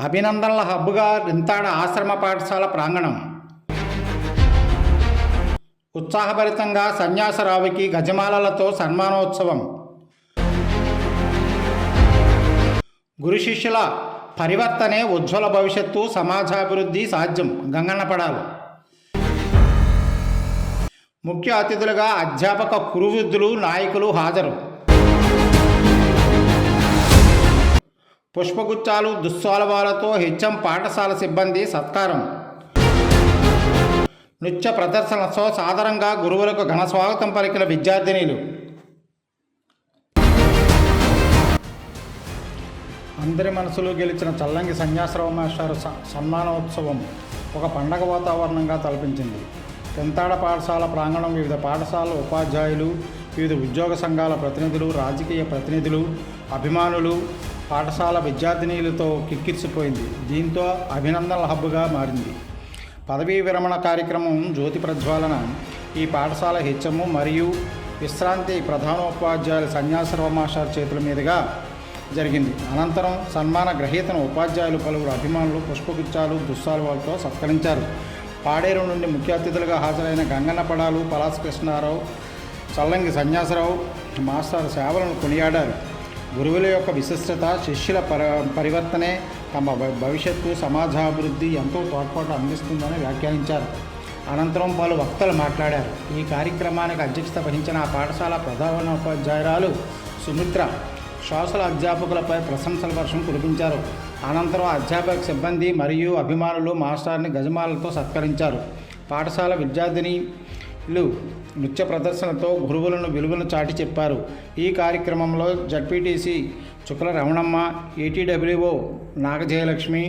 అభినందనల హబ్గా రింతాడ ఆశ్రమ పాఠశాల ప్రాంగణం. ఉత్సాహభరితంగా సన్యాసరావుకి గజమాలలతో సన్మానోత్సవం. గురు శిష్యుల పరివర్తనే ఉజ్వల భవిష్యత్తు, సమాజాభివృద్ధి సాధ్యం. గంగన్నపడాలు. ముఖ్య అతిథులుగా అధ్యాపక కురువృద్ధులు, నాయకులు హాజరు. పుష్పగుచ్చాలు, దుస్సాలువాలతో హెచ్ఎం పాఠశాల సిబ్బంది సత్కారం. నృత్య ప్రదర్శనలతో సాదరంగా గురువులకు ఘన స్వాగతం పలికిన విద్యార్థినీలు. అందరి మనసులో గెలిచిన చల్లంగి సన్యాసరావు మాస్టర్ సన్మానోత్సవం ఒక పండగ వాతావరణంగా తలపించింది. తెంతాడ పాఠశాల ప్రాంగణం వివిధ పాఠశాలల ఉపాధ్యాయులు, వివిధ ఉద్యోగ సంఘాల ప్రతినిధులు, రాజకీయ ప్రతినిధులు, అభిమానులు, పాఠశాల విద్యార్థినీలతో కిక్కిరిసిపోయింది. దీంతో అభినందనల హబ్గా మారింది. పదవీ విరమణ కార్యక్రమం, జ్యోతి ప్రజ్వాలన ఈ పాఠశాల హెచ్ఎం మరియు విశ్రాంతి ప్రధానోపాధ్యాయులు సన్యాసరావు మాస్టర్ చేతుల మీదుగా జరిగింది. అనంతరం సన్మాన గ్రహీతను ఉపాధ్యాయులు, పలువురు అభిమానులు పుష్పగుచ్చాలు, దుస్సాలువాలతో సత్కరించారు. పాడేరు నుండి ముఖ్య అతిథులుగా హాజరైన గంగన్నపడాలు, పలాస కృష్ణారావు, చల్లంగి సన్యాసరావు మాస్టర్ సేవలను కొనియాడారు. గురువుల యొక్క విశిష్టత, శిష్యుల పరివర్తనే తమ భవిష్యత్తు, సమాజాభివృద్ధి ఎంతో తోడ్పాటు అందిస్తుందని వ్యాఖ్యానించారు. అనంతరం పలు వక్తలు మాట్లాడారు. ఈ కార్యక్రమానికి అధ్యక్షత వహించిన ఆ పాఠశాల ప్రధానోపాధ్యాయురాలు సుమిత్ర శ్వాసల అధ్యాపకులపై ప్రశంసల వర్షం కురిపించారు. అనంతరం అధ్యాపక సిబ్బంది మరియు అభిమానులు మాస్టర్ని గజమాలతో సత్కరించారు. పాఠశాల విద్యార్థినిలు నృత్య ప్రదర్శనతో గురువులను విలువను చాటి చెప్పారు. ఈ కార్యక్రమంలో జడ్పీటీసీ చుక్కల రమణమ్మ, ఏటీడబ్ల్యూఓ నాగజయలక్ష్మి,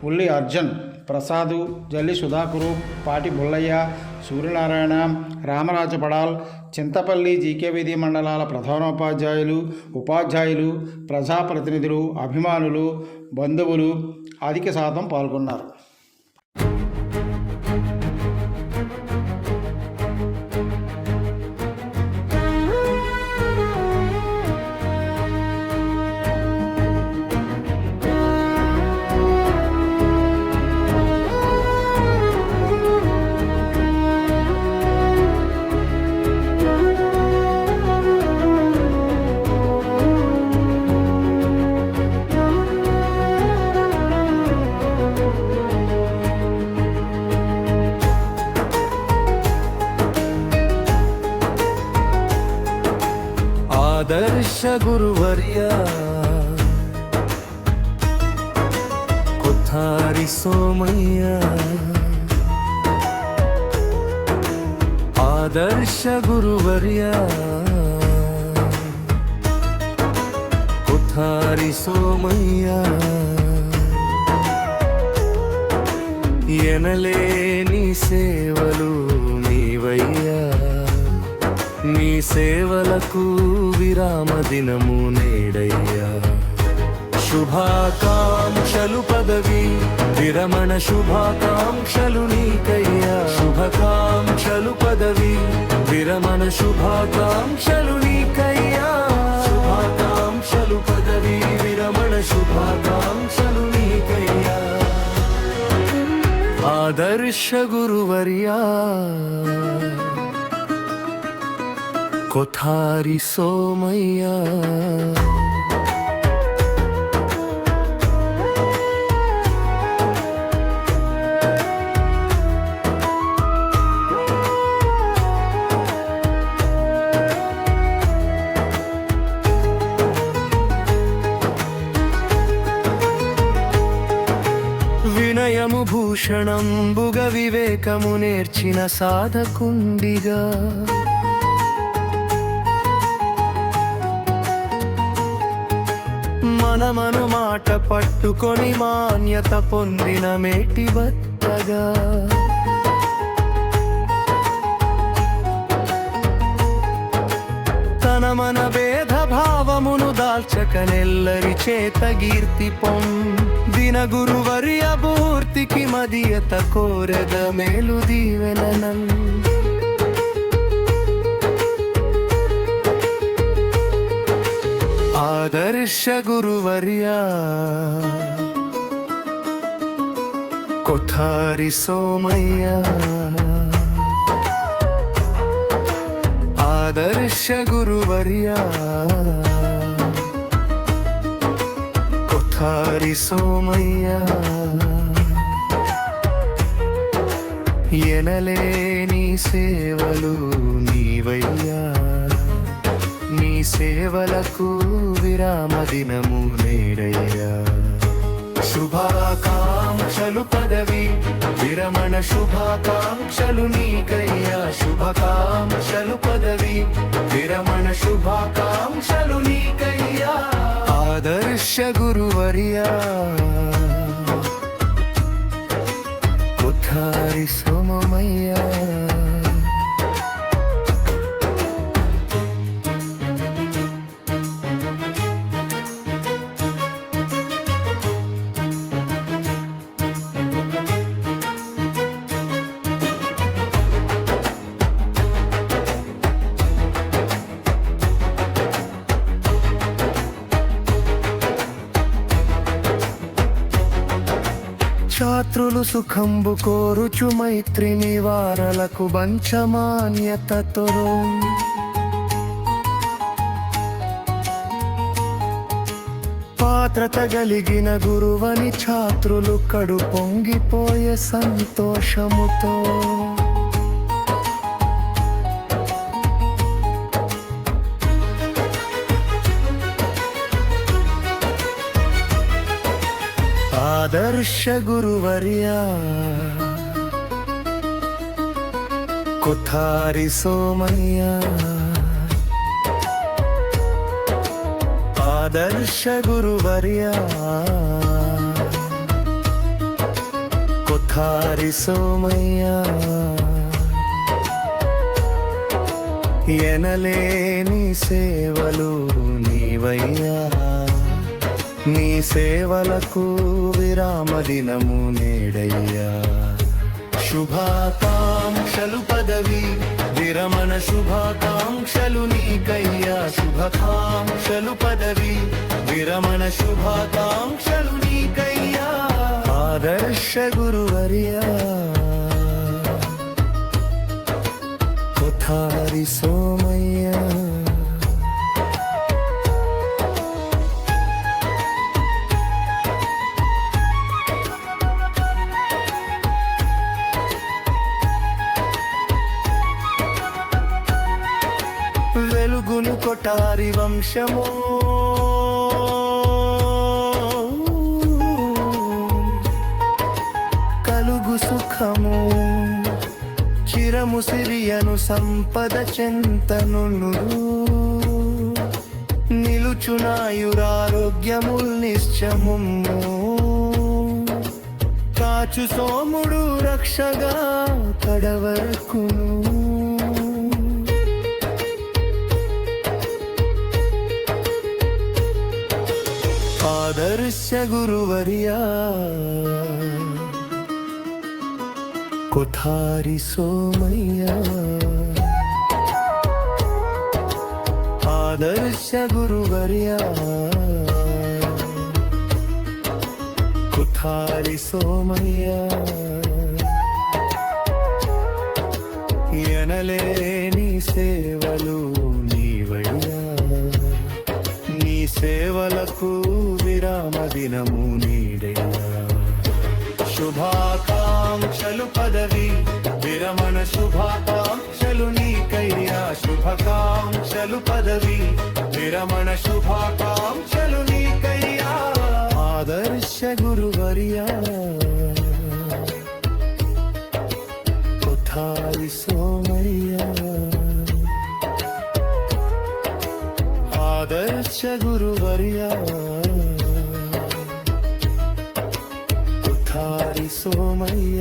ఉల్లి అర్జున్ ప్రసాదు, జల్లి సుధాకరు, పాటి బుల్లయ్య, సూర్యనారాయణ, రామరాజు పడాల్, చింతపల్లి జీకేవిధి మండలాల ప్రధానోపాధ్యాయులు, ఉపాధ్యాయులు, ప్రజాప్రతినిధులు, అభిమానులు, బంధువులు అధిక శాతం పాల్గొన్నారు. ఆదర్శ గురువర్య కొథారి సోమయ్య, ఆదర్శ గురువర్య కొథారి సోమయ్య, ఎనలేని సేవలు నీవయ్యా, నీ సేవలకు విరామ దినము నేడయ్యా. శుభాకాంక్షలు పదవి విరమణ శుభాకాంక్షలు నీకయ్యా, శుభాకాంక్షలు పదవి విరమణ శుభాకాంక్షలు నీకయ్యా, శుభాకాంక్షలు పదవి విరమణ శుభాకాంక్షలు నీకయ్యా. ఆదర్శ గురువర్యా కొథారి సోమయ్య. వినయము భూషణంబుగ వివేకము నేర్చిన సాధకుండిగా, మనమను మాట పట్టుకొని మాన్యత పొందిన మేటి బత్తగా, తన మన భేద భావమును దాల్చకనెల్లరి చేత కీర్తి దిన గురువర్య పూర్తికి మదియత కోరెద మేలు దీవెననన్. ఆదర్శ గురువర్యా కొఠారి సోమయ్య ఆదర్శ గురువర్య కొఠారి సోమయ్య ఎనలేని సేవలు నీవయ్యా నీ సేవలకు విరామ దినము నేడయ్యా శుభాకాంక్షలు పదవి విరమణ శుభాకాంక్షలు నీకయ్యా శుభాకాంక్షలు పదవి విరమణ శుభాకాంక్షలు నీకయ్యా ఆదర్శ గురువర్యా కొఠారి సోమయ్య ఛాత్రులు సుఖంబు కోరుచు మైత్రి నివారలకు బంచమాన్యతతో పాత్రత కలిగిన గురువని ఛాత్రులు కడు పొంగిపోయే సంతోషముతో ఆదర్శ గురువర్యా కొఠారి సోమయ్య ఆదర్శ గురువర్యా కొఠారి సోమయ్య ఎనలేని సేవలు నీవయ్యా నీ సేవలకు విరామ దినము నేడయ్యా శుభాకాంక్షలు పదవి విరమణ శుభాకాంక్షలు నీకయ్యా శుభాకాంక్షలు పదవి విరమణ శుభాకాంక్షలు నీకయ్యా ఆదర్శ గురువర్యా కొఠారి సోమయ్య వెలుగును కొఠారి వంశము కలుగు సుఖము చిరము సిరియను సంపద చెంతను నిలుచునాయురారోగ్యముల్ నిశ్చము కాచు సోముడు రక్షగా కడవరకును ఆదర్శ గురువర్యా కొఠారి సోమయ్య ఆదర్శ గురువర్యా కొఠారి సోమయ్య ఎనలేని సేవలు నీవయ్యా నీ సేవలకు విరామ దినము నీడయ్యా శుభాకాంక్షలు పదవి విరమణ శుభాకాంక్షలు నీకయ్యా శుభాకాంక్షలు పదవి విరమణ శుభాకాంక్షలు నీకయ్యా ఆదర్శ గురువర్యా కొఠారి సోమయ్య ఆదర్శ గురువర్యా కొఠారి సోమయ్య